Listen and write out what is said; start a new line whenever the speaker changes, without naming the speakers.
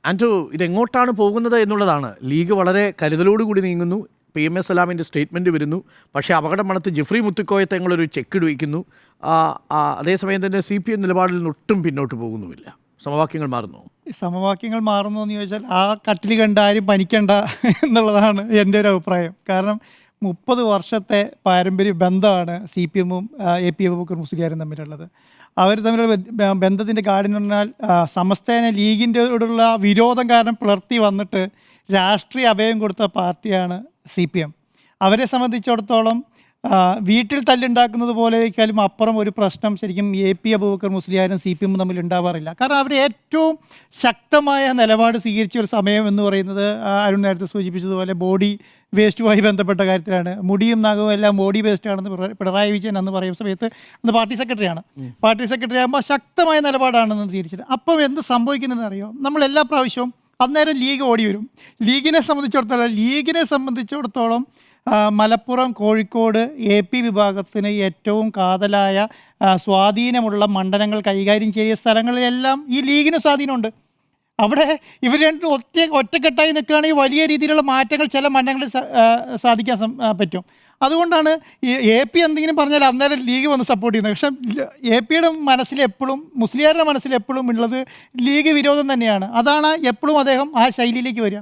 Andrew, ഇതെങ്ങോട്ടാണ് പോകുന്നത് എന്നുള്ളതാണ്. League വളരെ കരുതലോടുകൂടി നീങ്ങുന്നു. PMA സലാമിൻ്റെ സ്റ്റേറ്റ്മെൻറ്റ് വരുന്നു. പക്ഷേ അപകടം മണത്ത് ജിഫ്രി മുത്തുക്കോയെ തങ്ങളൊരു ചെക്ക് ഇടുവിക്കുന്നു. അതേസമയം തന്നെ CPM നിലപാടിൽ നിന്ന് ഒട്ടും പിന്നോട്ട് പോകുന്നുമില്ല. സമവാക്യങ്ങൾ മാറുന്നു.
സമവാക്യങ്ങൾ മാറുന്നു എന്ന് ചോദിച്ചാൽ ആ കട്ടിൽ കണ്ട ആരും പനിക്കണ്ട എന്നുള്ളതാണ് എൻ്റെ ഒരു അഭിപ്രായം. കാരണം 30 വർഷത്തെ പാരമ്പര്യ ബന്ധമാണ് CPM-ഉം AP അബൂബക്കർ മുസ്ലിയാരും തമ്മിലുള്ളത്. അവർ തമ്മിലുള്ള ബന്ധത്തിൻ്റെ കാഠിന്യം പറഞ്ഞാൽ സമസ്തേന ലീഗിൻ്റെയോടുള്ള വിരോധം കാരണം പിളർത്തി വന്നിട്ട് രാഷ്ട്രീയ അഭയം കൊടുത്ത പാർട്ടിയാണ് CPM. അവരെ സംബന്ധിച്ചിടത്തോളം വീട്ടിൽ തല്ലുണ്ടാക്കുന്നത് പോലെക്കാളും അപ്പുറം ഒരു പ്രശ്നം ശരിക്കും AP അബൂബക്കർ മുസ്ലിയാരും CPM തമ്മിൽ ഉണ്ടാവാറില്ല. കാരണം അവർ ഏറ്റവും ശക്തമായ നിലപാട് സ്വീകരിച്ച ഒരു സമയം എന്ന് പറയുന്നത് അരുൺ നേരത്തെ സൂചിപ്പിച്ചതുപോലെ ബോഡി വേസ്റ്റുമായി ബന്ധപ്പെട്ട കാര്യത്തിലാണ്. മുടിയും നഖവും എല്ലാം ബോഡി വേസ്റ്റ് ആണെന്ന് പിണറായി വിജയൻ അന്ന് പറയുന്ന സമയത്ത് അന്ന് പാർട്ടി സെക്രട്ടറിയാണ്. പാർട്ടി സെക്രട്ടറി ആകുമ്പോൾ ശക്തമായ നിലപാടാണെന്ന് തിരിച്ചത്. അപ്പം എന്ത് സംഭവിക്കുന്നതെന്ന് അറിയോ? നമ്മൾ എല്ലാ പ്രാവശ്യവും അന്നേരം ലീഗ് ഓടി വരും. ലീഗിനെ സംബന്ധിച്ചിടത്തോളം മലപ്പുറം, കോഴിക്കോട് AP വിഭാഗത്തിന് ഏറ്റവും കാതലായ സ്വാധീനമുള്ള മണ്ഡലങ്ങൾ കൈകാര്യം ചെയ്ത സ്ഥലങ്ങളിലെല്ലാം ഈ ലീഗിന് സ്വാധീനമുണ്ട്. അവിടെ ഇവർ രണ്ടും ഒറ്റക്കെട്ടായി നിൽക്കുകയാണെങ്കിൽ വലിയ രീതിയിലുള്ള മാറ്റങ്ങൾ ചില മണ്ഡലങ്ങളിൽ സാധിക്കാൻ പറ്റും. അതുകൊണ്ടാണ് ഈ AP എന്തെങ്കിലും പറഞ്ഞാൽ അന്നേരം ലീഗ് വന്ന് സപ്പോർട്ട് ചെയ്യുന്നത്. പക്ഷേ APയുടെ മനസ്സിലെപ്പോഴും മുസ്ലിയാരുടെ മനസ്സിലെപ്പോഴും ഉള്ളത് ലീഗ് വിരോധം തന്നെയാണ്. അതാണ് എപ്പോഴും അദ്ദേഹം ആ ശൈലിയിലേക്ക് വരിക.